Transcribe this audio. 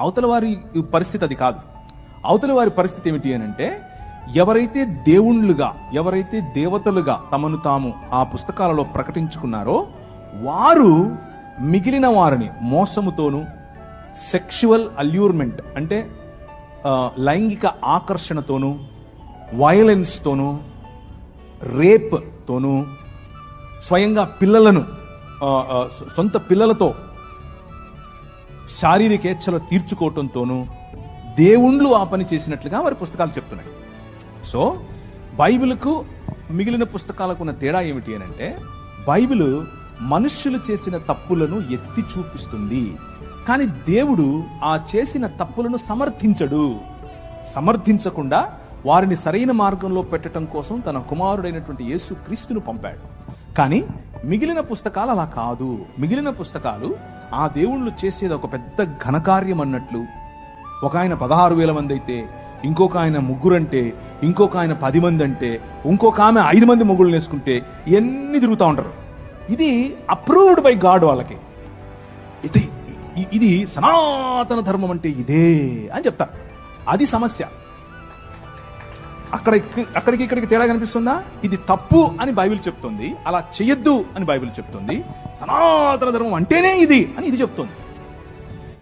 అవతల వారి పరిస్థితి అది కాదు. అవతల వారి పరిస్థితి ఏమిటి అని అంటే, ఎవరైతే దేవుళ్ళుగా, ఎవరైతే దేవతలుగా తమను తాము ఆ పుస్తకాలలో ప్రకటించుకున్నారో వారు మిగిలిన వారిని మోసముతోనూ, సెక్షువల్ అల్యూర్మెంట్ అంటే లైంగిక ఆకర్షణతోనూ, వయలెన్స్ తోనూ, రేప్ తోనూ, స్వయంగా పిల్లలను సొంత పిల్లలతో శారీరకేచ్ఛలు తీర్చుకోవటంతోనూ దేవుళ్ళు ఆ పని చేసినట్లుగా వారి పుస్తకాలు చెప్తున్నాయి. సో బైబిల్కు మిగిలిన పుస్తకాలకు ఉన్న తేడా ఏమిటి అని అంటే, బైబిల్ మనుష్యులు చేసిన తప్పులను ఎత్తి చూపిస్తుంది, కానీ దేవుడు ఆ చేసిన తప్పులను సమర్థించకుండా వారిని సరైన మార్గంలో పెట్టడం కోసం తన కుమారుడైనటువంటి యేసు క్రీస్తును పంపాడు. కానీ మిగిలిన పుస్తకాలు అలా కాదు. మిగిలిన పుస్తకాలు ఆ దేవుళ్ళు చేసేది ఒక పెద్ద ఘనకార్యం అన్నట్లు. ఒక ఆయన 16,000 మంది అయితే, ఇంకొక ఆయన 3 అంటే, ఇంకొక ఆయన 10 మంది అంటే, ఇంకొక ఆమె 5 మంది మొగుళ్ళు వేసుకుంటే ఇవన్నీ తిరుగుతూ ఉంటారు. ఇది అప్రూవ్డ్ బై గాడ్. వాళ్ళకి ఇది సనాతన ధర్మం అంటే ఇదే అని చెప్తారు. అది సమస్య. అక్కడికి ఇక్కడికి తేడా కనిపిస్తుందా? ఇది తప్పు అని బైబిల్ చెప్తుంది, అలా చెయ్యొద్దు అని బైబిల్ చెప్తుంది. సనాతన ధర్మం అంటేనే ఇది అని ఇది చెప్తుంది.